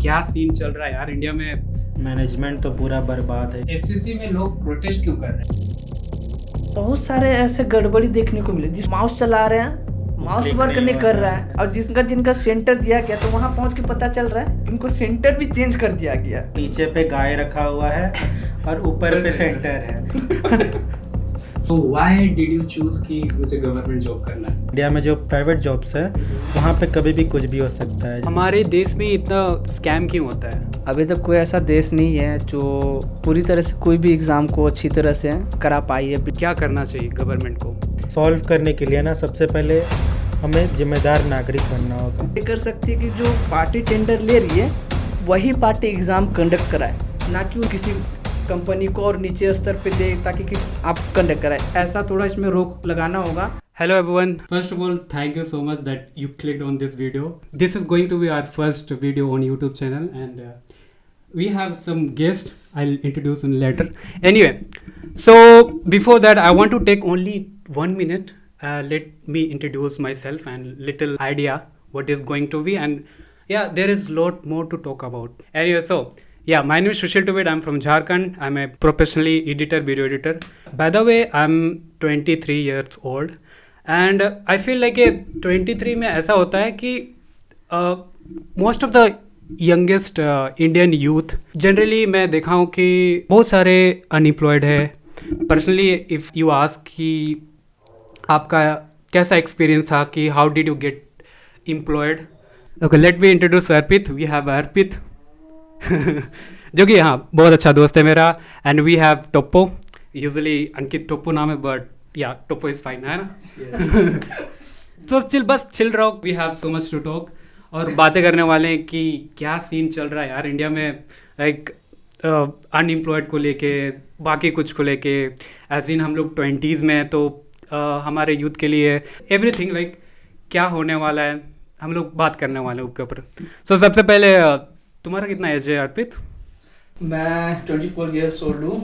क्या सीन चल रहा है यार इंडिया में। मैनेजमेंट तो पूरा बर्बाद है। एससीसी में लोग प्रोटेस्ट क्यों कर रहे हैं? बहुत सारे ऐसे गड़बड़ी देखने को मिले। जिस माउस चला रहे हैं माउस क्लिक वर्क नहीं नहीं हो कर रहा रहा है, और जिनका सेंटर दिया गया तो वहां पहुंच के पता चल रहा है उनको सेंटर भी चेंज कर दिया गया। नीचे पे गाय रखा हुआ है और ऊपर पे सेंटर है। तो व्हाई डिड यू चूज कि मुझे गवर्नमेंट जॉब करना है? इंडिया में जो प्राइवेट जॉब्स है वहाँ पे कभी भी कुछ भी हो सकता है। हमारे देश में इतना स्कैम क्यों होता है? अभी तक कोई ऐसा देश नहीं है जो पूरी तरह से कोई भी एग्जाम को अच्छी तरह से करा पाई है। क्या करना चाहिए गवर्नमेंट को? सॉल्व करने के लिए ना सबसे पहले हमें जिम्मेदार नागरिक बनना होगा। ये कर सकती है कि जो पार्टी टेंडर ले रही है वही पार्टी एग्जाम कंडक्ट कराए, ना कि किसी कंपनी को और नीचे स्तर पे दे ताकि कि आप कंडक्ट कराए। ऐसा थोड़ा इसमें रोक लगाना होगा। Hello everyone. First of all, thank you so much that you clicked on this video. This is going to be our first video on YouTube channel, and we have some guests. I'll introduce in later. Anyway, so before that, I want to take only 1 minute. Let me introduce myself and little idea what is going to be, and yeah, there is lot more to talk about. Anyway, so. Yeah, my name is Sushil Tuved. I'm from Jharkhand. I'm a professionally editor, video editor. By the way, I'm 23 years old. And I feel like 23 में ऐसा होता है कि most of the youngest Indian youth, generally मैं देखा हूँ कि बहुत सारे unemployed है. Personally, if you ask कि आपका कैसा experience था कि how did you get employed? Okay, let me introduce Arpit. We have Arpit. जो कि हाँ बहुत अच्छा दोस्त है मेरा. And we have Toppo. Usually Ankit Toppo नाम है, बट या टोप्पो इज फाइन, है ना? तो चिल, बस चिल रहो. We have so much to talk. और बातें करने वाले हैं कि क्या सीन चल रहा है यार इंडिया में, लाइक अनएम्प्लॉयड को लेके, बाकी कुछ को लेके. एज इन हम लोग 20s में हैं, तो हमारे यूथ के लिए एवरीथिंग लाइक क्या होने वाला है हम लोग बात करने वाले हैं उसके ऊपर. सो सबसे पहले तुम्हारा कितना एज है अर्पित? मैं 24 ईयर्स ओल्ड हूँ।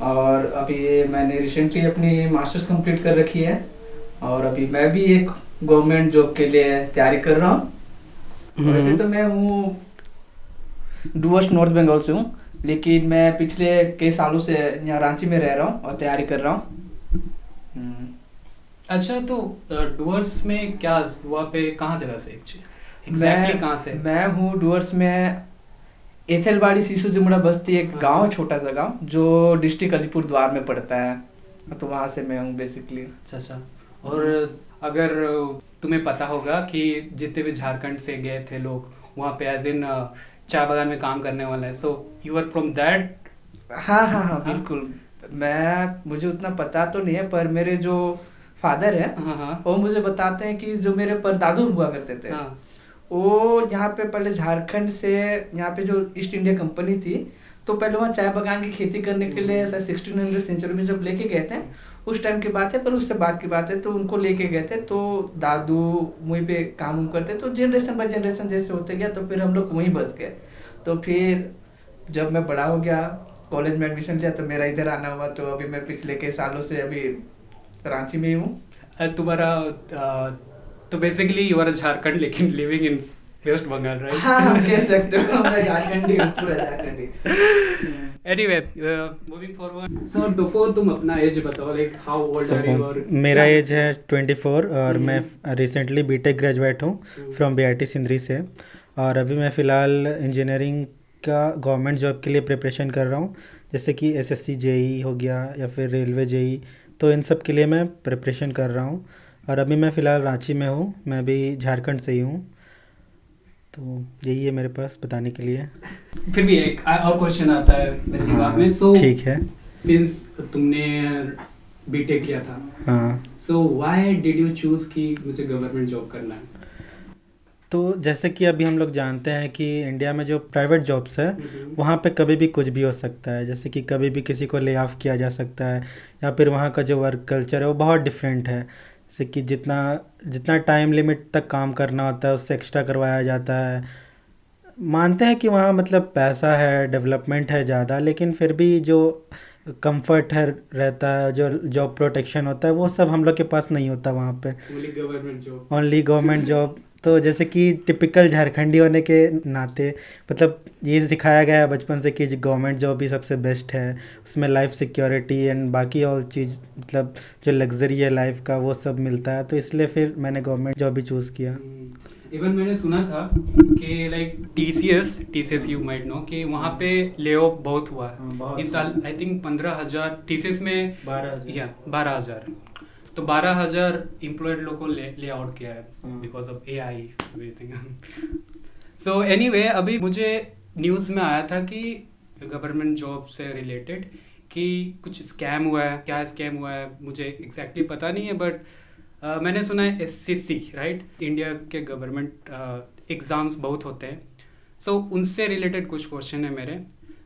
और अभी मैंने रिसेंटली अपनी मास्टर्स कंप्लीट कर रखी है, और अभी मैं भी एक गवर्नमेंट जॉब के लिए तैयारी कर रहा हूँ। वैसे तो मैं हूँ डूवर्स नॉर्थ बंगाल से हूँ, लेकिन मैं पिछले कई सालों से यहाँ रांची में रह रहा हूँ और तैयारी कर रहा हूँ। अच्छा, तो डूवर्स में क्या, वहाँ पे कहाँ जगह से एग्जैक्टली कहाँ से? मैं हूँ डूवर्स में एथलबाड़ी सीसू जुमड़ा बस्ती, एक गांव है, छोटा सा गांव जो डिस्ट्रिक्ट अलीपुर द्वार में पड़ता है, तो वहाँ से मैं हूँ बेसिकली. अच्छा. और अगर तुम्हें पता होगा कि जितने भी झारखंड से गए थे लोग वहाँ पे एज इन चाय बागान में काम करने वाला है, so you are from that? हाँ बिल्कुल. मुझे उतना पता तो नहीं है, पर मेरे जो फादर है वो मुझे बताते हैं कि जो मेरे परदादू हुआ करते थे, वो यहाँ पे पहले झारखंड से यहाँ पे जो ईस्ट इंडिया कंपनी थी, तो पहले वहाँ चाय बागान की खेती करने के लिए 1600 सेंचुरी में जब लेके गए थे, उस टाइम की बात है, पर उससे बाद की बात है, तो उनको लेके गए थे. तो दादू वहीं पे काम करते, तो जनरेशन बाय जनरेशन जैसे होते गया, तो फिर हम लोग वहीं बस गए. तो फिर जब मैं बड़ा हो गया, कॉलेज में एडमिशन लिया, तो मेरा इधर आना हुआ. तो अभी मैं पिछले कई सालों से अभी रांची में ही हूँ. तुम्हारा तो बेसिकली यू आर झारखंड लेकिन living in West Bengal, right? हाँ, कह सकते हो. मैं झारखंडी हूँ, पूरा झारखंडी. Anyway, moving forward. So Toppo, तुम अपना एज बताओ, like how old are you? और मेरा एज है 24 और मैं रिसेंटली बीटेक ग्रेजुएट हूँ फ्रॉम बीआईटी सिंदरी से. और अभी मैं फ़िलहाल इंजीनियरिंग का गवर्नमेंट जॉब के लिए प्रिपरेशन कर रहा हूँ, जैसे कि एसएससी जेई हो गया या फिर रेलवे जेई, तो इन सब के लिए मैं प्रिपरेशन कर रहा हूँ. और अभी मैं फ़िलहाल रांची में हूँ, मैं भी झारखंड से ही हूँ. तो यही है मेरे पास बताने के लिए. फिर भी एक और क्वेश्चन आता है मेरे दिमाग में. सो ठीक है. सिंस तुमने बीटेक किया था, हाँ, so why did you choose कि मुझे गवर्नमेंट जॉब करना है? तो जैसे कि अभी हम लोग जानते हैं कि इंडिया में जो प्राइवेट जॉब्स है वहाँ पे कभी भी कुछ भी हो सकता है. जैसे कि कभी भी किसी को ले ऑफ किया जा सकता है, या फिर वहाँ का जो वर्क कल्चर है वो बहुत डिफरेंट है. जैसे कि जितना टाइम लिमिट तक काम करना होता है उससे एक्स्ट्रा करवाया जाता है. मानते हैं कि वहाँ मतलब पैसा है, डेवलपमेंट है ज़्यादा, लेकिन फिर भी जो कंफर्ट है रहता है, जो जॉब प्रोटेक्शन होता है, वो सब हम लोग के पास नहीं होता वहाँ पे. Only government job. Only government job तो जैसे कि टिपिकल झारखंडी होने के नाते मतलब ये सिखाया गया है बचपन से कि गवर्नमेंट जॉब ही सबसे बेस्ट है, उसमें लाइफ सिक्योरिटी एंड बाकी और चीज़ मतलब जो लग्जरी है लाइफ का वो सब मिलता है, तो इसलिए फिर मैंने गवर्नमेंट जॉब ही चूज़ किया। इवन मैंने सुना था कि like TCS you might know कि वहाँ पे ले ऑफ बहुत हुआ है इस साल। आई थिंक 15,000 टीसीएस में 12,000 तो 12,000 एम्प्लॉयड लोग को ले आउट किया है because of AI everything. So anyway, अभी मुझे न्यूज़ में आया था कि गवर्नमेंट जॉब से रिलेटेड कि कुछ स्कैम हुआ है। क्या स्कैम हुआ है मुझे एग्जैक्टली पता नहीं है, बट मैंने सुना है एससीसी राइट, इंडिया के गवर्नमेंट एग्ज़ाम्स बहुत होते हैं। सो उनसे रिलेटेड कुछ क्वेश्चन है मेरे।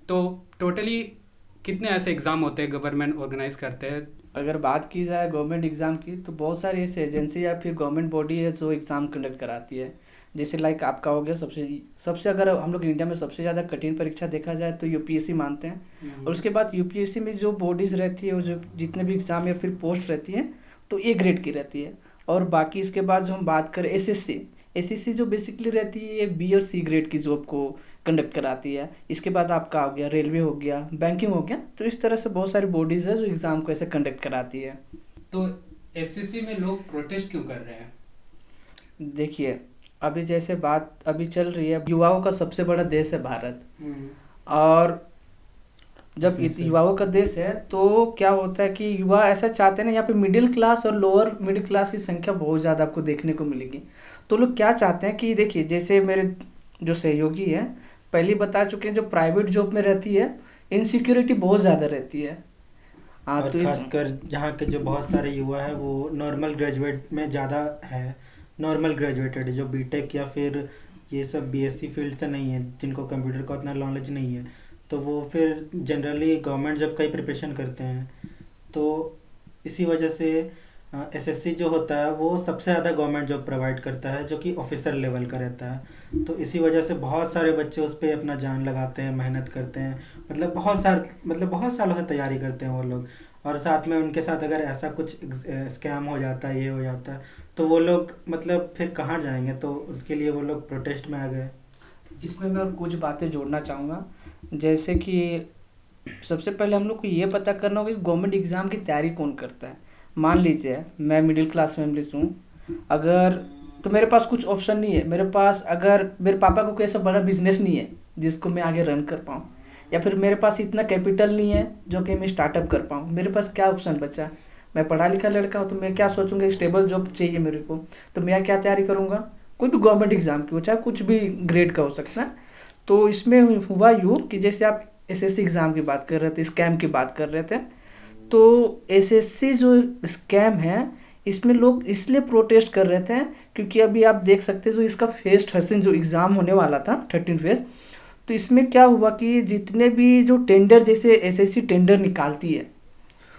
तो टोटली कितने ऐसे एग्ज़ाम होते हैं गवर्नमेंट ऑर्गेनाइज करते हैं? अगर बात की जाए गवर्नमेंट एग्ज़ाम की तो बहुत सारी ऐसी एजेंसी या फिर गवर्नमेंट बॉडी है जो एग्ज़ाम कंडक्ट कराती है। जैसे लाइक आपका हो गया सबसे अगर हम लोग इंडिया में सबसे ज़्यादा कठिन परीक्षा देखा जाए तो यूपीएससी मानते हैं। और उसके बाद यूपीएससी में जो बॉडीज़ रहती है वो जो जितने भी एग्ज़ाम या फिर पोस्ट रहती है तो ए ग्रेड की रहती है। और बाकी इसके बाद जो हम बात करें एसएससी जो बेसिकली रहती है ये बी और सी ग्रेड की जॉब को कंडक्ट कराती है। इसके बाद आपका हो गया रेलवे हो गया, बैंकिंग हो गया। तो इस तरह से बहुत सारी बॉडीज़ है जो एग्ज़ाम को ऐसे कंडक्ट कराती है। तो एसएससी में लोग प्रोटेस्ट क्यों कर रहे हैं? देखिए अभी जैसे बात अभी चल रही है, युवाओं का सबसे बड़ा देश है भारत। और जब युवाओं का देश है तो क्या होता है कि युवा ऐसा चाहते हैं ना, यहाँ पे मिडिल क्लास और लोअर मिडिल क्लास की संख्या बहुत ज़्यादा आपको देखने को मिलेगी। तो लोग क्या चाहते हैं कि देखिए जैसे मेरे जो सहयोगी हैं पहले बता चुके हैं, जो प्राइवेट जॉब में रहती है इनसिक्योरिटी बहुत ज़्यादा रहती है। हाँ, और तो खासकर यहाँ के जो बहुत सारे युवा है वो नॉर्मल ग्रेजुएट में ज़्यादा है, नॉर्मल ग्रेजुएटेड जो बीटेक या फिर ये सब बीएससी फील्ड से नहीं है, जिनको कंप्यूटर का उतना नॉलेज नहीं है, तो वो फिर जनरली गवर्नमेंट जॉब का ही प्रिपरेशन करते हैं। तो इसी वजह से एसएससी जो होता है वो सबसे ज़्यादा गवर्नमेंट जॉब प्रोवाइड करता है, जो कि ऑफिसर लेवल का रहता है। तो इसी वजह से बहुत सारे बच्चे उस पर अपना जान लगाते हैं, मेहनत करते हैं, मतलब बहुत सालों से तैयारी करते हैं वो लोग। और साथ में उनके साथ अगर ऐसा कुछ स्कैम हो जाता है, ये हो जाता है, तो वो लोग मतलब फिर कहाँ जाएंगे, तो उसके लिए वो लोग प्रोटेस्ट में आ गए। इसमें मैं और कुछ बातें जोड़ना चाहूँगा। जैसे कि सबसे पहले हम लोग को ये पता करना होगा कि गवर्नमेंट एग्ज़ाम की तैयारी कौन करता है। मान लीजिए मैं मिडिल क्लास फैमिली से हूँ, अगर तो मेरे पास कुछ ऑप्शन नहीं है। मेरे पास अगर मेरे पापा को कोई ऐसा बड़ा बिजनेस नहीं है जिसको मैं आगे रन कर पाऊँ, या फिर मेरे पास इतना कैपिटल नहीं है जो कि मैं स्टार्टअप कर पाऊँ, मेरे पास क्या ऑप्शन बचा? मैं पढ़ा लिखा लड़का हूँ तो मैं क्या सोचूंगा, स्टेबल जॉब चाहिए मेरे को, तो मैं क्या तैयारी करूँगा? कोई भी गवर्नमेंट एग्ज़ाम की हो, चाहे कुछ भी ग्रेड का हो सकता है। तो इसमें हुआ यूँ कि जैसे आप एसएससी एग्ज़ाम की बात कर रहे थे, स्कैम की बात कर रहे थे, तो एसएससी जो स्कैम है इसमें लोग इसलिए प्रोटेस्ट कर रहे थे क्योंकि अभी आप देख सकते हैं जो इसका फेज 13 जो एग्ज़ाम होने वाला था 13 फेज, तो इसमें क्या हुआ कि जितने भी जो टेंडर जैसे एसएससी टेंडर निकालती है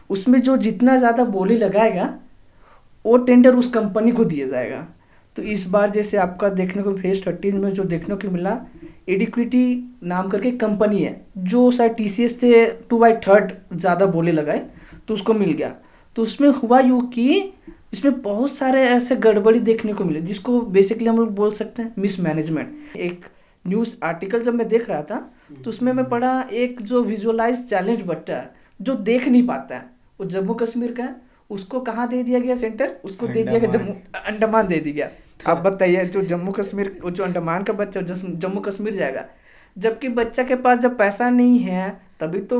उसमें जो जितना ज़्यादा बोली लगाएगा वो टेंडर उस कंपनी को दिया जाएगा। तो इस बार जैसे आपका देखने को फेज 13 में जो देखने को मिला, एडिक्विटी नाम करके कंपनी है जो शायद टीसीएस से 2/3 ज़्यादा बोले लगाए तो उसको मिल गया। तो उसमें हुआ यूँ कि इसमें बहुत सारे ऐसे गड़बड़ी देखने को मिले जिसको बेसिकली हम लोग बोल सकते हैं मिसमैनेजमेंट। एक न्यूज़ आर्टिकल जब मैं देख रहा था तो उसमें मैं पढ़ा एक जो विजुअलाइज चैलेंज बच्चा है जो देख नहीं पाता है, वो जम्मू कश्मीर का है, उसको कहाँ दे दिया गया सेंटर? उसको दे दिया गया अंडमान दे दिया। आप बताइए जो जम्मू कश्मीर जो अंडमान का बच्चा जम्मू कश्मीर जाएगा, जबकि बच्चा के पास जब पैसा नहीं है तभी तो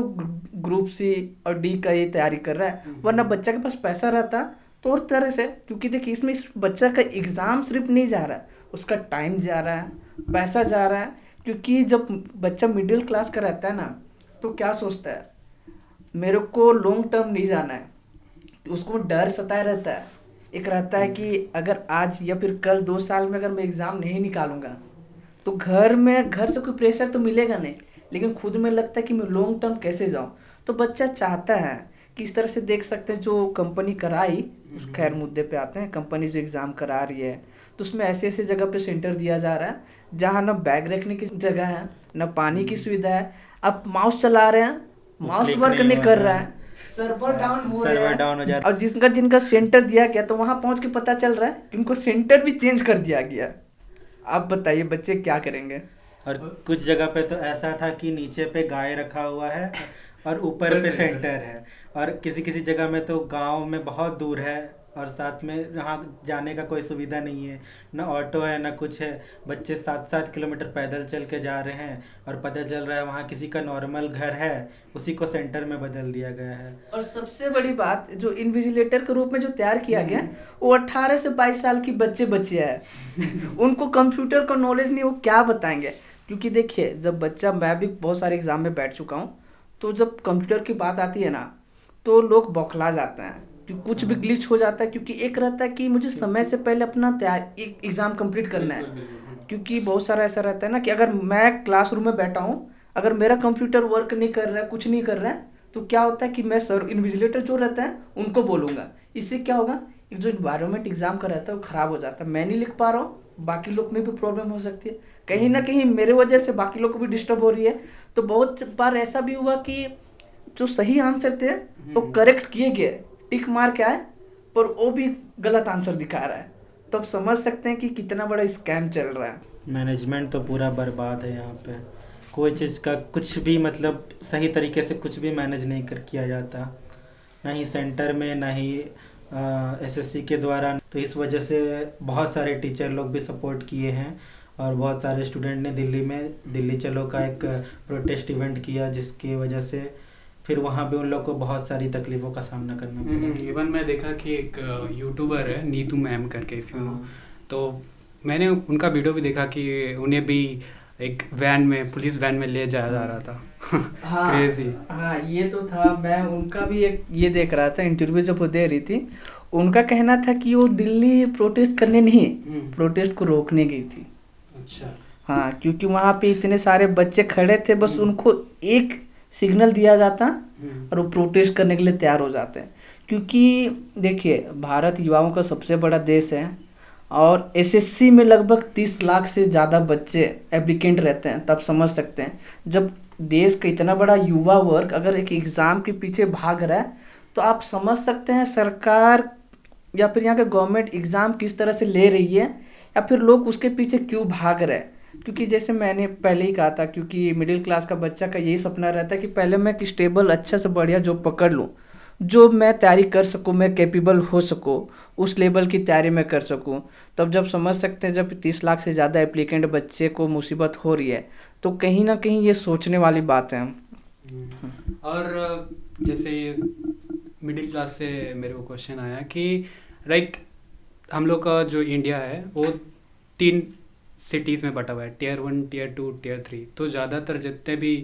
ग्रुप सी और डी का ये तैयारी कर रहा है, वरना बच्चा के पास पैसा रहता तो और तरह से, क्योंकि देखिए इसमें इस बच्चा का एग्ज़ाम सिर्फ नहीं जा रहा है, उसका टाइम जा रहा है, पैसा जा रहा है। क्योंकि जब बच्चा मिडिल क्लास का रहता है ना तो क्या सोचता है, मेरे को लॉन्ग टर्म नहीं जाना है, उसको डर सताया रहता है। एक रहता है कि अगर आज या फिर कल 2 साल में अगर मैं एग्ज़ाम नहीं निकालूंगा तो घर से कोई प्रेशर तो मिलेगा नहीं, लेकिन खुद में लगता है कि मैं लॉन्ग टर्म कैसे जाऊं। तो बच्चा चाहता है कि इस तरह से देख सकते हैं जो कंपनी कराई, खैर मुद्दे पे आते हैं, कंपनी जो एग्ज़ाम करा रही है तो उसमें ऐसे ऐसे जगह पे सेंटर दिया जा रहा है जहाँ ना बैग रखने की जगह है, ना पानी की सुविधा है। आप माउस चला रहे हैं, माउस वर्क नहीं कर रहा है, सर्वर डाउन हो रहा है। और जिनका सेंटर दिया गया तो वहाँ पहुँच के पता चल रहा है कि उनको सेंटर भी चेंज कर दिया गया। आप बताइए बच्चे क्या करेंगे। और कुछ जगह पे तो ऐसा था कि नीचे पे गाय रखा हुआ है और ऊपर पे सेंटर है, और किसी किसी जगह में तो गांव में बहुत दूर है और साथ में वहाँ जाने का कोई सुविधा नहीं है, ना ऑटो है ना कुछ है। बच्चे 7-7 किलोमीटर पैदल चल के जा रहे हैं और पता चल रहा है वहाँ किसी का नॉर्मल घर है, उसी को सेंटर में बदल दिया गया है। और सबसे बड़ी बात, जो इन्विजिलेटर के रूप में जो तैयार किया गया वो 18 से 22 साल की बच्चे हैं उनको कंप्यूटर का नॉलेज नहीं, वो क्या बताएंगे। क्योंकि देखिए जब बच्चा, मैं भी बहुत सारे एग्जाम में बैठ चुका हूँ, तो जब कंप्यूटर की बात आती है ना तो लोग बौखला जाते हैं कि कुछ भी ग्लिच हो जाता है। क्योंकि एक रहता है कि मुझे समय से पहले अपना एग्ज़ाम कंप्लीट करना है। क्योंकि बहुत सारा ऐसा रहता है ना कि अगर मैं क्लासरूम में बैठा हूँ, अगर मेरा कंप्यूटर वर्क नहीं कर रहा है, कुछ नहीं कर रहा है, तो क्या होता है कि मैं सर इन्विजिलेटर जो रहता है उनको बोलूँगा। इससे क्या होगा, एक जो इन्वायरमेंट एग्जाम का रहता है वो ख़राब हो जाता है। मैं नहीं लिख पा रहा हूँ, बाकी लोग में भी प्रॉब्लम हो सकती है, कहीं ना कहीं मेरे वजह से बाकी लोग को भी डिस्टर्ब हो रही है। तो बहुत बार ऐसा भी हुआ कि जो सही आंसर थे वो करेक्ट किए गए, टिक मार के आए, पर वो भी गलत आंसर दिखा रहा है। तो आप समझ सकते हैं कि कितना बड़ा स्कैम चल रहा है। मैनेजमेंट तो पूरा बर्बाद है यहाँ पे, कोई चीज़ का कुछ भी मतलब सही तरीके से कुछ भी मैनेज नहीं किया जाता, ना ही सेंटर में ना ही एसएससी के द्वारा। तो इस वजह से बहुत सारे टीचर लोग भी सपोर्ट किए हैं और बहुत सारे स्टूडेंट ने दिल्ली में दिल्ली चलो का एक प्रोटेस्ट इवेंट किया, जिसकी वजह से फिर वहाँ भी उन लोग को बहुत सारी तकलीफ़ों का सामना करना पड़ा। इवन मैं देखा कि एक यूट्यूबर है नीतू मैम करके, इफ यू नो, तो मैंने उनका वीडियो भी देखा कि उन्हें भी एक वैन में, पुलिस वैन में ले जाया जा रहा था। हाँ, क्रेजी। हाँ ये तो था। मैं उनका भी एक ये देख रहा था इंटरव्यू जब वो दे रही थी, उनका कहना था कि वो दिल्ली प्रोटेस्ट करने नहीं, प्रोटेस्ट को रोकने गई थी। अच्छा। हाँ, क्योंकि वहाँ पे इतने सारे बच्चे खड़े थे, बस उनको एक सिग्नल दिया जाता और वो प्रोटेस्ट करने के लिए तैयार हो जाते हैं। क्योंकि देखिए भारत युवाओं का सबसे बड़ा देश है और एसएससी में लगभग 30 लाख से ज़्यादा बच्चे एप्लीकेंट रहते हैं। तब समझ सकते हैं जब देश का इतना बड़ा युवा वर्ग अगर एक एग्ज़ाम के पीछे भाग रहा है, तो आप समझ सकते हैं सरकार या फिर यहाँ का गवर्नमेंट एग्ज़ाम किस तरह से ले रही है या फिर लोग उसके पीछे क्यों भाग रहे हैं। क्योंकि जैसे मैंने पहले ही कहा था, क्योंकि मिडिल क्लास का बच्चा का यही सपना रहता है कि पहले मैं एक स्टेबल अच्छा से बढ़िया जॉब पकड़ लूँ, जो मैं तैयारी कर सकूँ, मैं कैपेबल हो सकूँ, उस लेवल की तैयारी मैं कर सकूँ। तब जब समझ सकते हैं जब 30 लाख से ज़्यादा एप्लीकेंट बच्चे को मुसीबत हो रही है, तो कहीं ना कहीं ये सोचने वाली बात है। और जैसे मिडिल क्लास से मेरे को क्वेश्चन आया कि लाइक हम लोग का जो इंडिया है वो 3 सिटीज़ में बटा हुआ है, टियर 1, टियर 2, टियर 3। तो ज़्यादातर जितने भी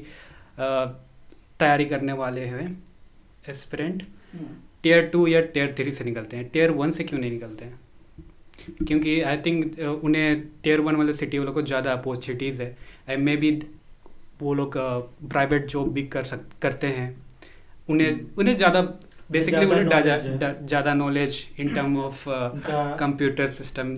तैयारी करने वाले हैं एस्पिरेंट टियर 2 या टियर 3 से निकलते हैं, टियर 1 से क्यों नहीं निकलते हैं? क्योंकि आई थिंक उन्हें टियर 1 वाले सिटी वालों को ज़्यादा अपॉर्चुनिटीज़ है, एंड मे बी वो लोग प्राइवेट जॉब भी करते हैं, उन्हें ज़्यादा बेसिकली उन्हें ज़्यादा knowledge in term of computer system.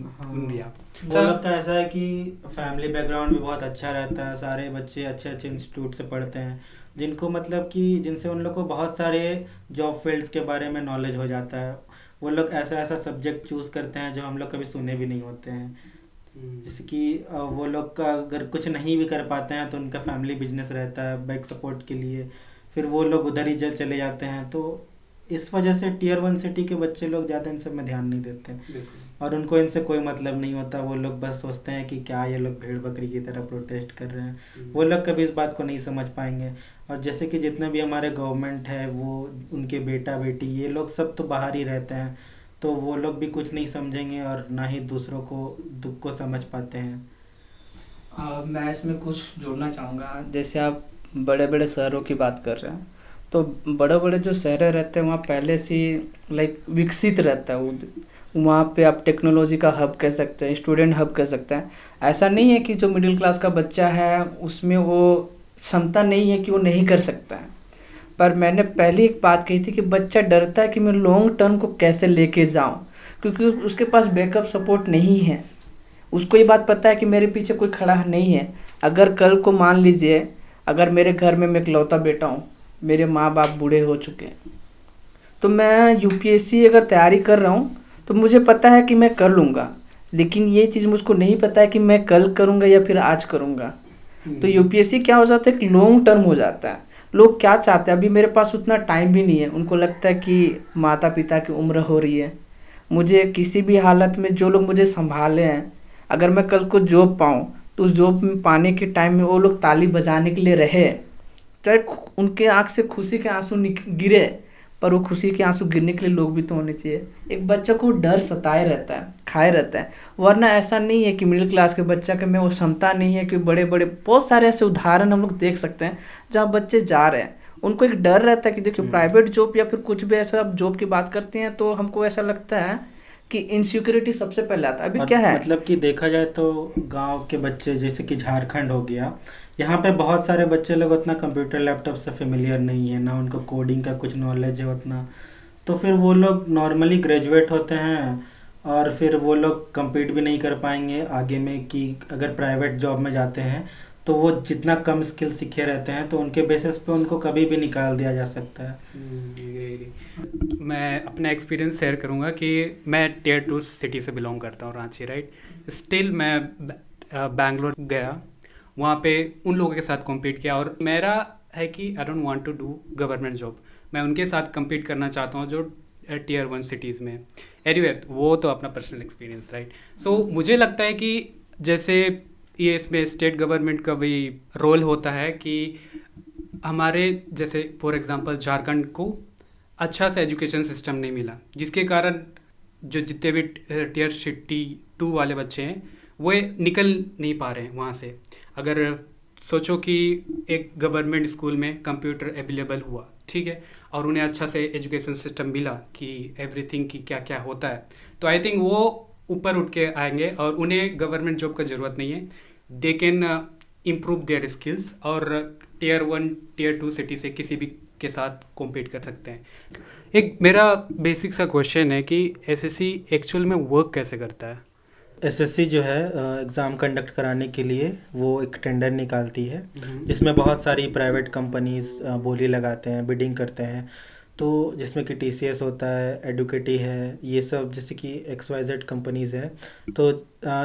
या वो लोग का ऐसा है कि फैमिली बैकग्राउंड भी बहुत अच्छा रहता है, सारे बच्चे अच्छे अच्छे इंस्टीट्यूट से पढ़ते हैं, जिनको मतलब कि जिनसे उन लोग को बहुत सारे जॉब फील्ड्स के बारे में नॉलेज हो जाता है। वो लोग ऐसा ऐसा सब्जेक्ट चूज़ करते हैं जो हम लोग कभी सुने भी नहीं होते हैं। जैसे कि वो लोग का अगर कुछ नहीं भी कर पाते हैं तो उनका फैमिली बिजनेस रहता है बैक सपोर्ट के लिए, फिर वो लोग उधर ही चले जाते हैं। तो इस वजह से टियर 1 सिटी के बच्चे लोग ज़्यादा इन सब में ध्यान नहीं देते और उनको इनसे कोई मतलब नहीं होता। वो लोग बस सोचते हैं कि क्या ये लोग भेड़ बकरी की तरह प्रोटेस्ट कर रहे हैं। वो लोग कभी इस बात को नहीं समझ पाएंगे। और जैसे कि जितने भी हमारे गवर्नमेंट है, वो उनके बेटा बेटी ये लोग सब तो बाहर ही रहते हैं, तो वो लोग भी कुछ नहीं समझेंगे और ना ही दूसरों को दुख को समझ पाते हैं। मैं इसमें कुछ जोड़ना चाहूँगा। जैसे आप बड़े बड़े शहरों की बात कर रहे हैं, तो बड़े बड़े जो शहर रहते हैं वहाँ पहले से लाइक विकसित रहता है। वहाँ पे आप टेक्नोलॉजी का हब कह सकते हैं, स्टूडेंट हब कह सकते हैं। ऐसा नहीं है कि जो मिडिल क्लास का बच्चा है उसमें वो क्षमता नहीं है कि वो नहीं कर सकता है। पर मैंने पहले एक बात कही थी कि बच्चा डरता है कि मैं लॉन्ग टर्म को कैसे लेके जाऊँ, क्योंकि उसके पास बैकअप सपोर्ट नहीं है। उसको ये बात पता है कि मेरे पीछे कोई खड़ा नहीं है। अगर कल को मान लीजिए अगर मेरे घर में मैं इकलौता बेटा हूँ, मेरे माँ बाप बूढ़े हो चुके हैं, तो मैं यूपीएससी अगर तैयारी कर रहा हूँ तो मुझे पता है कि मैं कर लूँगा। लेकिन ये चीज़ मुझको नहीं पता है कि मैं कल करूँगा या फिर आज करूँगा। तो यूपीएससी क्या हो जाता है कि लॉन्ग टर्म हो जाता है। लोग क्या चाहते हैं, अभी मेरे पास उतना टाइम भी नहीं है, उनको लगता है कि माता पिता की उम्र हो रही है, मुझे किसी भी हालत में जो लोग मुझे संभाले हैं, अगर मैं कल को जॉब पाऊँ तो उस जॉब में पाने के टाइम में वो लोग ताली बजाने के लिए रहे, चाहे उनके आँख से खुशी के आंसू गिरे, पर वो खुशी के आंसू गिरने के लिए लोग भी तो होने चाहिए। एक बच्चा को डर सताए रहता है, खाए रहता है, वरना ऐसा नहीं है कि मिडिल क्लास के बच्चा के में वो क्षमता नहीं है कि बड़े बड़े बहुत सारे ऐसे उदाहरण हम लोग देख सकते हैं जहाँ बच्चे जा रहे हैं, उनको एक डर रहता है कि देखिए प्राइवेट जॉब या फिर कुछ भी ऐसा जॉब की बात करते हैं तो हमको ऐसा लगता है कि इनसिक्योरिटी सबसे पहले आता है। अभी क्या है, मतलब कि देखा जाए तो गांव के बच्चे जैसे कि झारखंड हो गया, यहाँ पे बहुत सारे बच्चे लोग उतना कंप्यूटर लैपटॉप से फेमिलियर नहीं है, ना उनको कोडिंग का कुछ नॉलेज है उतना, तो फिर वो लोग नॉर्मली ग्रेजुएट होते हैं और फिर वो लोग compete भी नहीं कर पाएंगे आगे में, कि अगर प्राइवेट जॉब में जाते हैं तो वो जितना कम स्किल सीखे रहते हैं तो उनके बेसिस पे उनको कभी भी निकाल दिया जा सकता है। मैं अपना एक्सपीरियंस शेयर करूंगा कि मैं टियर 2 सिटी से बिलोंग करता हूँ, रांची, राइट। स्टिल मैं बैंगलोर गया, वहाँ पे उन लोगों के साथ कॉम्पीट किया, और मेरा है कि I don't want to do government job, मैं उनके साथ कम्पीट करना चाहता हूँ जो टियर 1 सिटीज़ में। एनीवे वो तो अपना पर्सनल एक्सपीरियंस, राइट। सो मुझे लगता है कि जैसे ये इसमें स्टेट गवर्नमेंट का भी रोल होता है कि हमारे जैसे फॉर एग्जांपल झारखंड को अच्छा सा एजुकेशन सिस्टम नहीं मिला, जिसके कारण जो जितने भी टियर सिटी 2 वाले बच्चे हैं वो निकल नहीं पा रहे हैं वहाँ से। अगर सोचो कि एक गवर्नमेंट स्कूल में कंप्यूटर अवेलेबल हुआ, ठीक है, और उन्हें अच्छा से एजुकेशन सिस्टम मिला कि एवरीथिंग की क्या क्या होता है, तो आई थिंक वो ऊपर उठ के आएंगे और उन्हें गवर्नमेंट जॉब का ज़रूरत नहीं है। They can improve their skills और टियर 1 टियर 2 सिटी से किसी भी के साथ कॉम्पीट कर सकते हैं। एक मेरा बेसिक सा क्वेश्चन है कि एसएससी एक्चुअल में वर्क कैसे करता है? एसएससी जो है एग्ज़ाम कंडक्ट कराने के लिए वो एक टेंडर निकालती है जिसमें बहुत सारी प्राइवेट कंपनीज बोली लगाते हैं, बिडिंग करते हैं, तो जिसमें कि टीसीएस होता है, एडुकेटी है, ये सब जैसे कि XYZ कंपनीज़ है। तो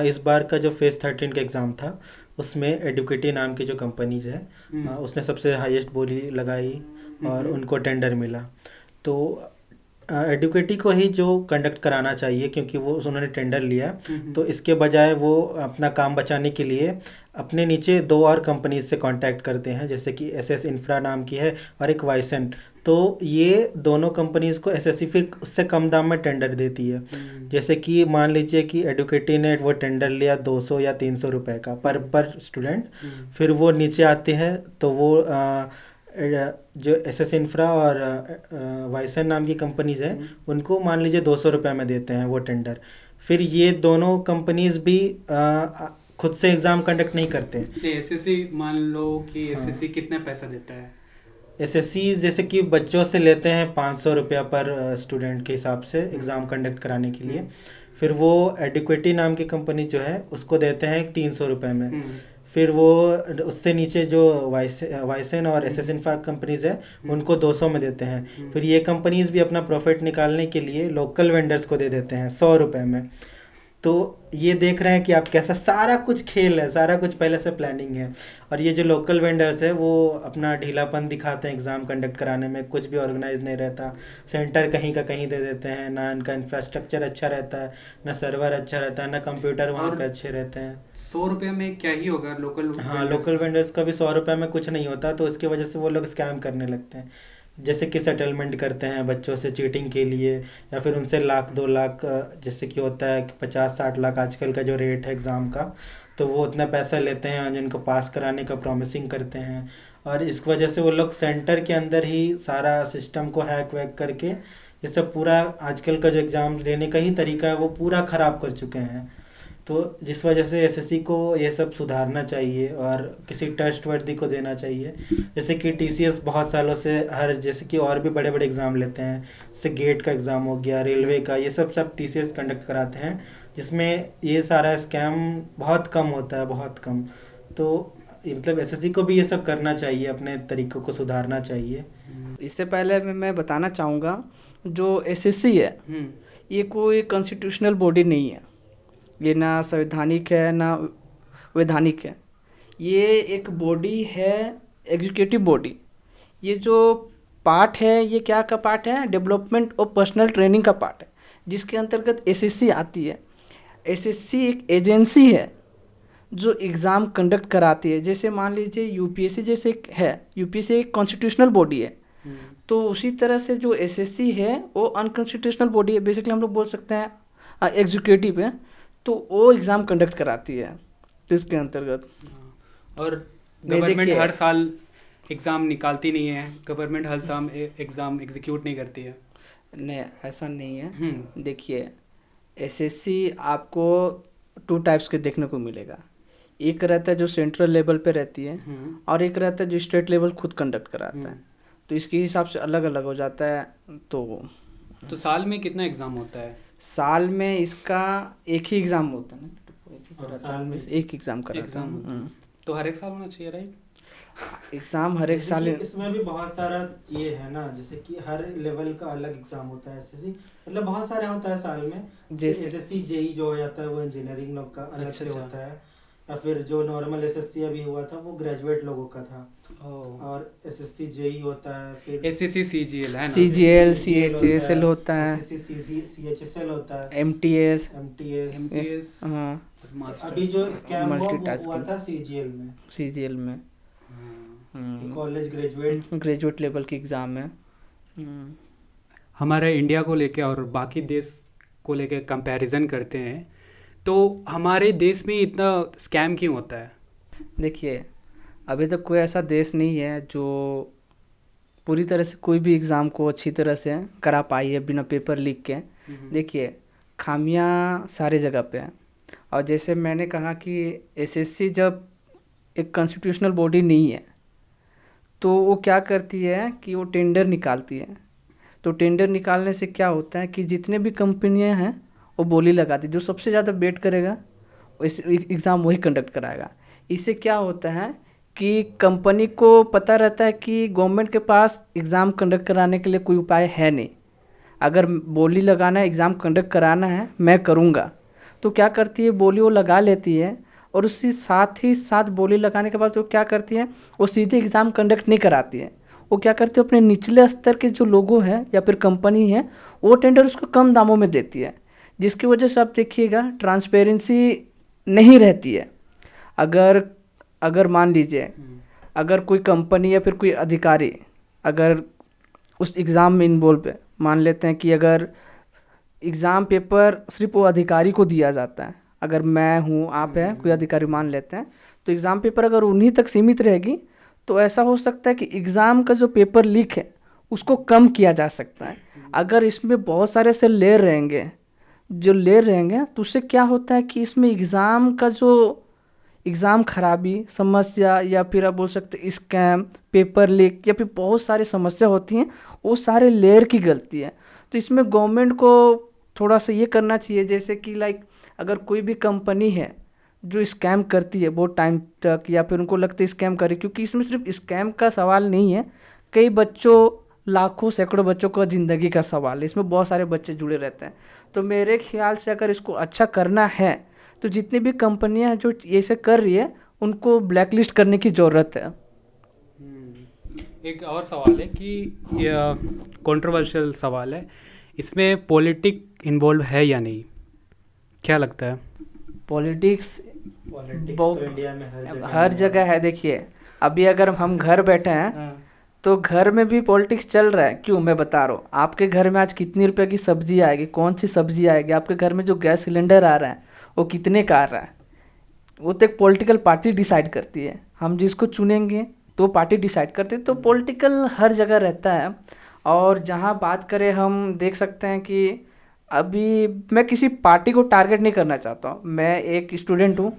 इस बार का जो फेज़ 13 का एग्ज़ाम था उसमें एडुकेटी नाम की जो कंपनीज़ है उसने सबसे हाईएस्ट बोली लगाई और उनको टेंडर मिला। तो एडुकेटी को ही जो कंडक्ट कराना चाहिए क्योंकि वो उन्होंने टेंडर लिया, तो इसके बजाय वो अपना काम बचाने के लिए अपने नीचे 2 और कंपनीज से कांटेक्ट करते हैं, जैसे कि SS इंफ्रा नाम की है और एक वाइसन। तो ये दोनों कंपनीज को एसएससी फिर उससे कम दाम में टेंडर देती है। जैसे कि मान लीजिए कि एडुकेटी ने वो टेंडर लिया 200 या 300 रुपए का पर स्टूडेंट, फिर वो नीचे आते हैं तो वो जो SS इंफ्रा और वाइसन नाम की कंपनीज है उनको मान लीजिए 200 रुपये में देते हैं वो टेंडर। फिर ये दोनों कंपनीज भी खुद से एग्ज़ाम कंडक्ट नहीं करते। एसएससी मान लो कि एसएससी कितना पैसा देता है? एसएससी जैसे कि बच्चों से लेते हैं 500 रुपया पर स्टूडेंट के हिसाब से एग्ज़ाम कंडक्ट कराने के लिए। फिर वो एडुकेटी नाम की कंपनी जो है उसको देते हैं 300 रुपये में। फिर वो उससे नीचे जो वाइसन और SS इंफ्रा कंपनीज है उनको 200 में देते हैं। फिर ये कंपनीज भी अपना प्रॉफिट निकालने के लिए लोकल वेंडर्स को दे देते हैं 100 रुपये में। तो ये देख रहे हैं कि आप कैसा सारा कुछ खेल है, सारा कुछ पहले से प्लानिंग है। और ये जो लोकल वेंडर्स है वो अपना ढीलापन दिखाते हैं एग्ज़ाम कंडक्ट कराने में, कुछ भी ऑर्गेनाइज नहीं रहता, सेंटर कहीं का कहीं दे देते हैं, ना इनका इंफ्रास्ट्रक्चर अच्छा रहता है, ना सर्वर अच्छा रहता है, ना कंप्यूटर वहाँ पे अच्छे रहते हैं। 100 रुपये में क्या ही होगा लोकल? हाँ, लोकल वेंडर्स का भी 100 रुपये में कुछ नहीं होता, तो इसकी वजह से वो लोग स्कैम करने लगते हैं। जैसे कि सेटलमेंट करते हैं बच्चों से चीटिंग के लिए, या फिर उनसे 1,00,000 2 लाख जैसे कि होता है कि 50-60 लाख आजकल का जो रेट है एग्ज़ाम का, तो वो उतना पैसा लेते हैं और जिनको पास कराने का प्रॉमिसिंग करते हैं। और इस वजह से वो लोग सेंटर के अंदर ही सारा सिस्टम को हैक वैक करके ये सब पूरा आजकल का जो एग्ज़ाम लेने का ही तरीका है वो पूरा ख़राब कर चुके हैं। तो जिस वजह से एसएससी को ये सब सुधारना चाहिए और किसी ट्रस्टवर्दी को देना चाहिए। जैसे कि टीसीएस बहुत सालों से जैसे कि और भी बड़े बड़े एग्ज़ाम लेते हैं, जैसे गेट का एग्ज़ाम हो गया, रेलवे का, ये सब टीसीएस कंडक्ट कराते हैं, जिसमें ये सारा स्कैम बहुत कम होता है, बहुत कम। तो मतलब एसएससी को भी ये सब करना चाहिए, अपने तरीक़ों को सुधारना चाहिए। इससे पहले मैं बताना चाहूँगा जो एसएससी है ये कोई कॉन्स्टिट्यूशनल बॉडी नहीं है। ये ना संवैधानिक है ना वैधानिक है। ये एक बॉडी है, एग्जीक्यूटिव बॉडी। ये जो पार्ट है ये क्या का पार्ट है, डेवलपमेंट और पर्सनल ट्रेनिंग का पार्ट है, जिसके अंतर्गत एसएससी आती है। एसएससी एक एजेंसी है जो एग्ज़ाम कंडक्ट कराती है। जैसे मान लीजिए यूपीएससी जैसे है, यूपीएससी एक कॉन्स्टिट्यूशनल बॉडी है, तो उसी तरह से जो एसएससी है वो अनकॉन्स्टिट्यूशनल बॉडी है, बेसिकली हम लोग बोल सकते हैं एग्जीक्यूटिव है, तो वो एग्ज़ाम कंडक्ट कराती है। तो इसके अंतर्गत और गवर्नमेंट हर साल एग्ज़ाम निकालती नहीं है, गवर्नमेंट हर साल एग्ज़ाम एग्जीक्यूट नहीं करती है। नहीं, ऐसा नहीं है। देखिए एसएससी आपको 2 टाइप्स के देखने को मिलेगा। एक रहता है जो सेंट्रल लेवल पे रहती है, और एक रहता है जो स्टेट लेवल खुद कंडक्ट कराता है। तो इसके हिसाब से अलग अलग हो जाता है। तो साल में कितना एग्ज़ाम होता है? साल में इसका एक ही एग्ज़ाम होता है ना, साल में एक एग्ज़ाम कराता है। तो हर एक साल होना चाहिए, राइट? एग्ज़ाम हर एक साल। इसमें भी बहुत सारा ये है ना, जैसे कि हर लेवल का अलग एग्जाम होता है। एसएससी मतलब बहुत सारे होता है साल में। जैसे एसएससी जेई जो हो जाता है वो इंजीनियरिंग लोग का अलग से होता है, या फिर जो नॉर्मल एसएससी अभी हुआ था वो ग्रेजुएट लोगों का था। और एसएससी जेई होता है, फिर एसएससी सीजीएल है ना, सीजीएल सीएचएसएल होता है, एसएससी सीएचएसएल होता है, एमटीएस। हाँ। अभी जो स्कैम हुआ था सीजीएल में कॉलेज ग्रेजुएट लेवल की एग्ज़ाम है। हमारे इंडिया को लेके और बाकी देश को लेके कंपैरिजन करते हैं, तो हमारे देश में इतना स्कैम क्यों होता है? देखिए अभी तक कोई ऐसा देश नहीं है जो पूरी तरह से कोई भी एग्ज़ाम को अच्छी तरह से करा पाई है बिना पेपर लीक के। देखिए खामियां सारे जगह पे हैं। और जैसे मैंने कहा कि एसएससी जब एक कॉन्स्टिट्यूशनल बॉडी नहीं है तो वो क्या करती है कि वो टेंडर निकालती है। तो टेंडर निकालने से क्या होता है कि जितने भी कंपनियां हैं वो बोली लगाती है, जो सबसे ज़्यादा बेट करेगा इस एग्ज़ाम वही कंडक्ट कराएगा। इससे क्या होता है कि कंपनी को पता रहता है कि गवर्नमेंट के पास एग्ज़ाम कंडक्ट कराने के लिए कोई उपाय है नहीं। अगर बोली लगाना है, एग्ज़ाम कंडक्ट कराना है, मैं करूँगा, तो क्या करती है बोली वो लगा लेती है। और उसी साथ ही साथ बोली लगाने के बाद वो क्या करती है, वो सीधे एग्ज़ाम कंडक्ट नहीं कराती है। वो क्या करती है अपने निचले स्तर के जो लोगों हैं या फिर कंपनी है वो टेंडर उसको कम दामों में देती है, जिसकी वजह से आप देखिएगा ट्रांसपेरेंसी नहीं रहती है। अगर मान लीजिए अगर कोई कंपनी या फिर कोई अधिकारी अगर उस एग्ज़ाम में इन्वॉल्व है, मान लेते हैं कि अगर एग्ज़ाम पेपर सिर्फ वो अधिकारी को दिया जाता है, अगर मैं हूँ आप हैं कोई अधिकारी मान लेते हैं, तो एग्ज़ाम पेपर अगर उन्हीं तक सीमित रहेगी तो ऐसा हो सकता है कि एग्ज़ाम का जो पेपर लीक है उसको कम किया जा सकता है। अगर इसमें बहुत सारे से लेयर रहेंगे तो उससे क्या होता है कि इसमें एग्ज़ाम का जो एग्ज़ाम खराबी समस्या या फिर आप बोल सकते स्कैम, पेपर लीक या फिर बहुत सारी समस्या होती हैं, वो सारे लेयर की गलती है। तो इसमें गवर्नमेंट को थोड़ा सा ये करना चाहिए, जैसे कि अगर कोई भी कंपनी है जो स्कैम करती है बहुत टाइम तक या फिर उनको लगता है स्कैम करे, क्योंकि इसमें सिर्फ स्कैम का सवाल नहीं है, कई बच्चों लाखों सैकड़ों बच्चों का ज़िंदगी का सवाल है, इसमें बहुत सारे बच्चे जुड़े रहते हैं। तो मेरे ख्याल से अगर इसको अच्छा करना है तो जितनी भी कंपनियां हैं जो ऐसे कर रही है उनको ब्लैकलिस्ट करने की ज़रूरत है। एक और सवाल है कि कंट्रोवर्शियल सवाल है, इसमें पॉलिटिक्स इन्वॉल्व है या नहीं, क्या लगता है? पॉलिटिक्स तो इंडिया में हर जगह है। देखिए अभी अगर हम घर बैठे हैं तो घर में भी पॉलिटिक्स चल रहा है। क्यों, मैं बता रहा हूँ। आपके घर में आज कितनी रुपए की सब्जी आएगी, कौन सी सब्जी आएगी, आपके घर में जो गैस सिलेंडर आ रहा है वो कितने का आ रहा है, वो तो एक पॉलिटिकल पार्टी डिसाइड करती है। हम जिसको चुनेंगे तो पार्टी डिसाइड करती है। तो पॉलिटिकल हर जगह रहता है। और जहाँ बात करें हम देख सकते हैं कि अभी मैं किसी पार्टी को टारगेट नहीं करना चाहता हूँ, मैं एक स्टूडेंट हूँ,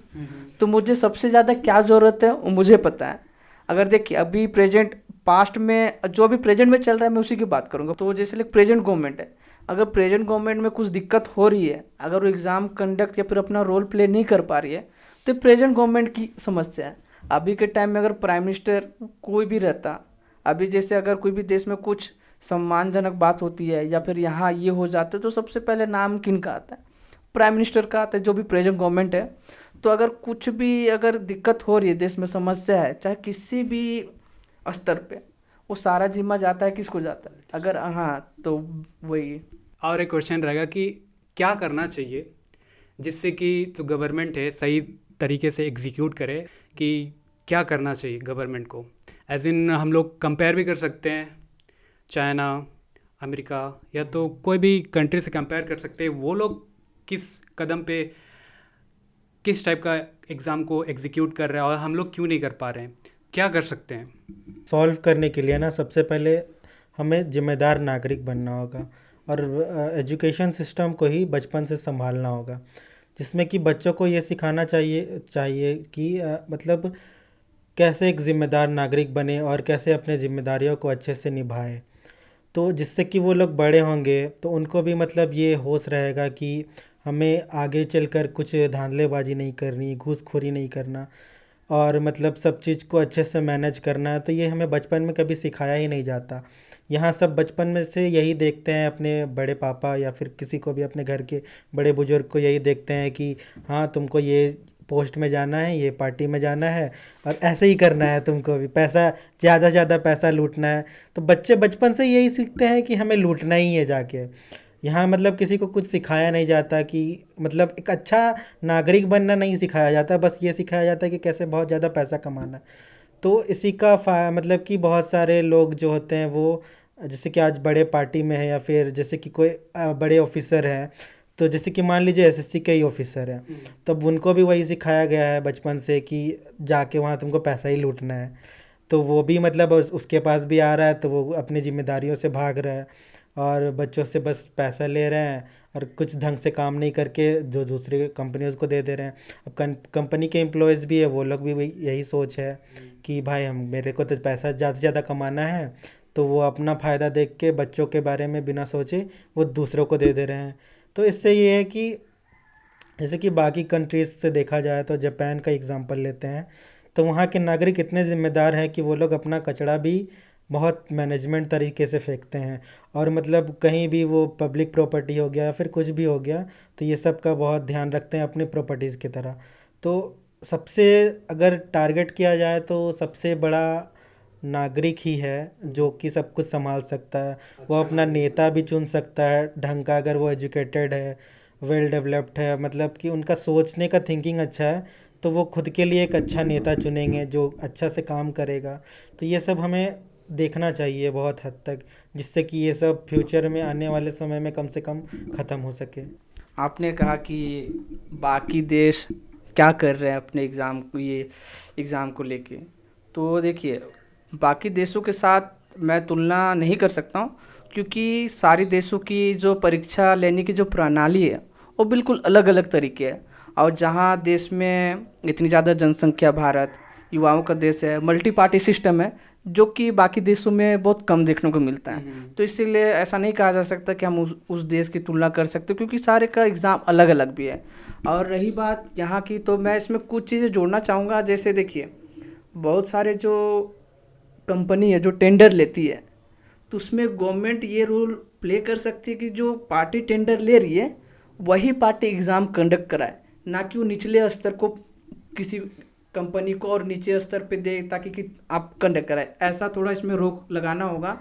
तो मुझे सबसे ज़्यादा क्या ज़रूरत है वो मुझे पता है। अगर देखिए अभी प्रेजेंट पास्ट में जो अभी प्रेजेंट में चल रहा है मैं उसी की बात करूँगा। तो जैसे प्रेजेंट गवर्नमेंट है, अगर प्रेजेंट गवर्नमेंट में कुछ दिक्कत हो रही है, अगर वो एग्ज़ाम कंडक्ट या फिर अपना रोल प्ले नहीं कर पा रही है, तो प्रेजेंट गवर्नमेंट की समस्या है। अभी के टाइम में अगर प्राइम मिनिस्टर कोई भी रहता, अभी जैसे अगर कोई भी देश में कुछ सम्मानजनक बात होती है या फिर यहाँ ये हो जाता है तो सबसे पहले नाम किन का आता है, प्राइम मिनिस्टर का आता है, जो भी प्रेजेंट गवर्नमेंट है। तो अगर कुछ भी अगर दिक्कत हो रही है, देश में समस्या है, चाहे किसी भी स्तर पे, वो सारा जिम्मा जाता है किसको जाता है? अगर हाँ, तो वही। और एक क्वेश्चन रहेगा कि क्या करना चाहिए जिससे कि जो गवर्नमेंट है सही तरीके से एग्जीक्यूट करे, कि क्या करना चाहिए गवर्नमेंट को? एज इन हम लोग कंपेयर भी कर सकते हैं चाइना, अमेरिका, या तो कोई भी कंट्री से कंपेयर कर सकते हैं। वो लोग किस कदम पे किस टाइप का एग्ज़ाम को एग्जीक्यूट कर रहे हैं और हम लोग क्यों नहीं कर पा रहे हैं? क्या कर सकते हैं? सॉल्व करने के लिए ना सबसे पहले हमें जिम्मेदार नागरिक बनना होगा और एजुकेशन सिस्टम को ही बचपन से संभालना होगा, जिसमें कि बच्चों को ये सिखाना चाहिए कि मतलब कैसे एक ज़िम्मेदार नागरिक बने और कैसे अपने ज़िम्मेदारियों को अच्छे से निभाए। तो जिससे कि वो लोग बड़े होंगे तो उनको भी मतलब ये होश रहेगा कि हमें आगे चलकर कुछ धांधलेबाजी नहीं करनी, घूसखोरी नहीं करना और मतलब सब चीज़ को अच्छे से मैनेज करना है। तो ये हमें बचपन में कभी सिखाया ही नहीं जाता। यहाँ सब बचपन में से यही देखते हैं, अपने बड़े पापा या फिर किसी को भी, अपने घर के बड़े बुजुर्ग को यही देखते हैं कि हाँ तुमको ये पोस्ट में जाना है, ये पार्टी में जाना है और ऐसे ही करना है, तुमको भी पैसा ज़्यादा से ज़्यादा पैसा लूटना है। तो बच्चे बचपन से यही सीखते हैं कि हमें लूटना ही है जाके। यहाँ मतलब किसी को कुछ सिखाया नहीं जाता कि मतलब एक अच्छा नागरिक बनना नहीं सिखाया जाता, बस ये सिखाया जाता है कि कैसे बहुत ज़्यादा पैसा कमाना है। तो इसी का मतलब कि बहुत सारे लोग जो होते हैं वो जैसे कि आज बड़े पार्टी में है या फिर जैसे कि कोई बड़े ऑफिसर हैं, तो जैसे कि मान लीजिए एसएससी के ही ऑफिसर हैं, तब उनको भी वही सिखाया गया है बचपन से कि जाके वहाँ तुमको पैसा ही लूटना है। तो वो भी मतलब उसके पास भी आ रहा है तो वो अपनी जिम्मेदारियों से भाग रहा है और बच्चों से बस पैसा ले रहे हैं और कुछ ढंग से काम नहीं करके जो दूसरी कंपनीज को दे दे रहे हैं। अब कंपनी के एम्प्लॉयज़ भी है, वो लोग भी यही सोच है कि भाई मेरे को तो पैसा ज़्यादा से ज़्यादा कमाना है, तो वो अपना फ़ायदा देख के बच्चों के बारे में बिना सोचे वो दूसरों को दे दे रहे हैं। तो इससे ये है कि जैसे कि बाकी कंट्रीज़ से देखा जाए तो जापान का एग्जांपल लेते हैं, तो वहाँ के नागरिक इतने ज़िम्मेदार हैं कि वो लोग अपना कचरा भी बहुत मैनेजमेंट तरीके से फेंकते हैं और मतलब कहीं भी वो पब्लिक प्रॉपर्टी हो गया या फिर कुछ भी हो गया तो ये सब का बहुत ध्यान रखते हैं अपनी प्रॉपर्टीज़ की तरह। तो सबसे अगर टारगेट किया जाए तो सबसे बड़ा नागरिक ही है जो कि सब कुछ संभाल सकता है। वो अपना नेता भी चुन सकता है ढंग का, अगर वो एजुकेटेड है, वेल डेवलप्ड है, मतलब कि उनका सोचने का थिंकिंग अच्छा है, तो वो खुद के लिए एक अच्छा नेता चुनेंगे जो अच्छा से काम करेगा। तो ये सब हमें देखना चाहिए बहुत हद तक, जिससे कि ये सब फ्यूचर में आने वाले समय में कम से कम ख़त्म हो सके। आपने कहा कि बाकी देश क्या कर रहे हैं अपने एग्ज़ाम को लेके, तो देखिए बाकी देशों के साथ मैं तुलना नहीं कर सकता हूँ, क्योंकि सारी देशों की जो परीक्षा लेने की जो प्रणाली है वो बिल्कुल अलग अलग तरीके है। और जहाँ देश में इतनी ज़्यादा जनसंख्या, भारत युवाओं का देश है, मल्टी पार्टी सिस्टम है, जो कि बाकी देशों में बहुत कम देखने को मिलता है। तो इसीलिए ऐसा नहीं कहा जा सकता कि हम उस देश की तुलना कर सकते, क्योंकि सारे का एग्ज़ाम अलग अलग भी है। और रही बात यहाँ की, तो मैं इसमें कुछ चीज़ें जोड़ना चाहूँगा। जैसे देखिए, बहुत सारे जो कंपनी है जो टेंडर लेती है, तो उसमें गवर्नमेंट ये रूल प्ले कर सकती है कि जो पार्टी टेंडर ले रही है वही पार्टी एग्ज़ाम कंडक्ट कराए, ना कि वो निचले स्तर को किसी कंपनी को और नीचे स्तर पे दे ताकि कि आप कंडक्ट कराए। ऐसा थोड़ा इसमें रोक लगाना होगा।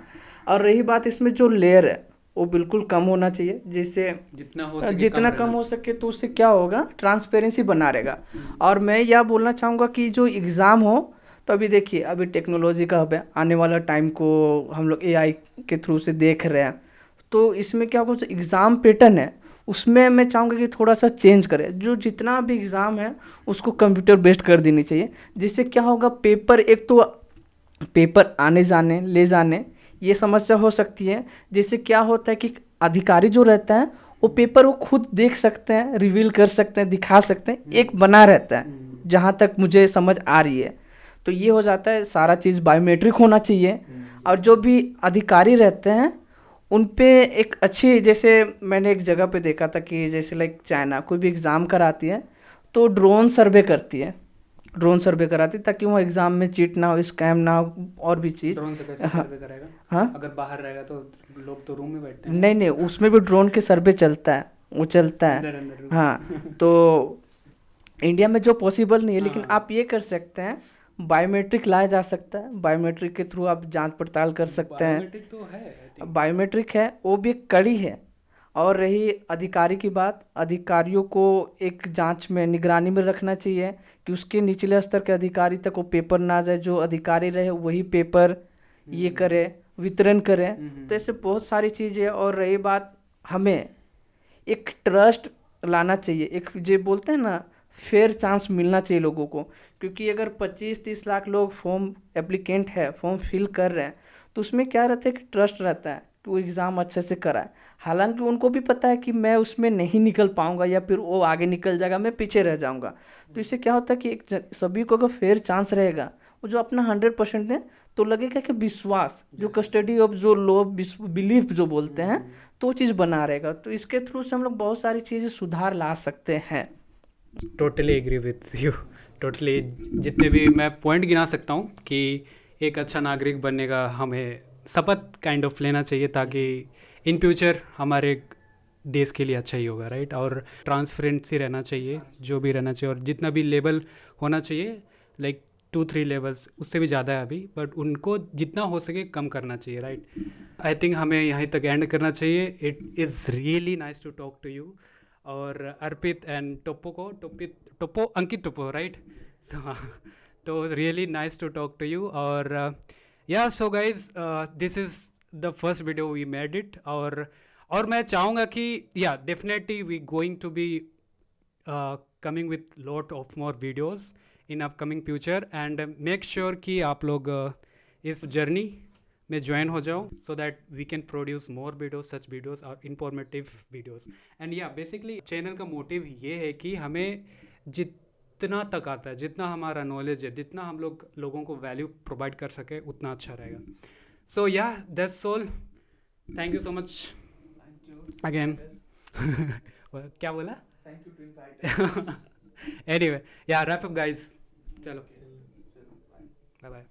और रही बात, इसमें जो लेयर है वो बिल्कुल कम होना चाहिए, जिससे जितना कम हो सके तो उससे क्या होगा, ट्रांसपेरेंसी बना रहेगा। और मैं यह बोलना चाहूँगा कि जो एग्ज़ाम हो, तो अभी देखिए अभी टेक्नोलॉजी का हब है, आने वाला टाइम को हम लोग AI के थ्रू से देख रहे हैं। तो इसमें क्या होगा, जो एग्ज़ाम पैटर्न है उसमें मैं चाहूँगा कि थोड़ा सा चेंज करें। जो जितना भी एग्ज़ाम है उसको कंप्यूटर बेस्ड कर देनी चाहिए, जिससे क्या होगा, एक तो पेपर आने जाने ले जाने ये समस्या हो सकती है। जिससे क्या होता है कि अधिकारी जो रहता है वो पेपर वो खुद देख सकते हैं, रिवील कर सकते हैं, दिखा सकते हैं, एक बना रहता है जहाँ तक मुझे समझ आ रही है। तो ये हो जाता है, सारा चीज़ बायोमेट्रिक होना चाहिए। और जो भी अधिकारी रहते हैं उन पे एक अच्छी, जैसे मैंने एक जगह पे देखा था कि जैसे लाइक चाइना कोई भी एग्ज़ाम कराती है तो ड्रोन सर्वे कराती ताकि वो एग्ज़ाम में चीट ना हो, स्कैम ना हो और भी चीज़। ड्रोन से कैसे सर्वे करेगा? हाँ, अगर बाहर रहेगा तो लोग तो रूम में बैठते हैं। नहीं, उसमें भी ड्रोन के सर्वे चलता है, वो चलता है। अंदर अंदर room। हाँ, तो इंडिया में जो पॉसिबल नहीं है, लेकिन हाँ। आप ये कर सकते हैं, बायोमेट्रिक लाया जा सकता है, बायोमेट्रिक के थ्रू आप जांच पड़ताल कर सकते हैं। बायोमेट्रिक तो है I think। बायोमेट्रिक है, वो भी एक कड़ी है। और रही अधिकारी की बात, अधिकारियों को एक जांच में निगरानी में रखना चाहिए कि उसके निचले स्तर के अधिकारी तक वो पेपर ना जाए, जो अधिकारी रहे वही पेपर ये करे, वितरण करे। तो ऐसे बहुत सारी चीज़ें। और रही बात, हमें एक ट्रस्ट लाना चाहिए, एक जो बोलते हैं ना, फेयर चांस मिलना चाहिए लोगों को। क्योंकि अगर 25-30 लाख लोग फॉर्म एप्लीकेंट है, फॉर्म फिल कर रहे हैं, तो उसमें क्या रहता है कि ट्रस्ट रहता है कि वो एग्ज़ाम अच्छे से कराए। हालांकि उनको भी पता है कि मैं उसमें नहीं निकल पाऊंगा, या फिर वो आगे निकल जाएगा, मैं पीछे रह जाऊंगा। तो इससे क्या होता है कि सभी को अगर फेयर चांस रहेगा, वो जो अपना 100% दें, तो लगेगा कि विश्वास, जो कस्टडी ऑफ जो लो बिलीफ जो बोलते हैं, तो वो चीज़ बना रहेगा। तो इसके थ्रू से हम लोग बहुत सारी चीज़ें सुधार ला सकते हैं। Totally agree with you, totally. जितने भी मैं पॉइंट गिना सकता हूँ कि एक अच्छा नागरिक बनने का हमें शपथ काइंड ऑफ लेना चाहिए, ताकि इन फ्यूचर हमारे देश के लिए अच्छा ही होगा, राइट। और ट्रांसपेरेंसी रहना चाहिए, जो भी रहना चाहिए, और जितना भी लेवल होना चाहिए, लाइक 2-3 लेवल्स, उससे भी ज़्यादा है अभी, बट उनको जितना हो सके कम करना चाहिए, राइट। आई थिंक हमें यहीं तक एंड करना चाहिए। It is really nice to talk to you. और अर्पित एंड टोप्पो अंकित टोप्पो, राइट। तो really nice to talk to you. और yeah so guys, this is the first video we made it. और मैं चाहूँगा कि yeah definitely we going to be coming with lot of more videos in upcoming future. And make sure कि आप लोग इस journey में ज्वाइन हो जाओ, so that we can produce more videos, such videos और informative videos. And yeah basically channel का motive ये है कि हमें जितना तक आता है, जितना हमारा नॉलेज है, जितना हम लोगों को वैल्यू प्रोवाइड कर सके, उतना अच्छा रहेगा। So yeah that's all. Thank you so much again. क्या बोला? Thank you to invite. Anyway, yeah wrap up guys, चलो बाय बाय।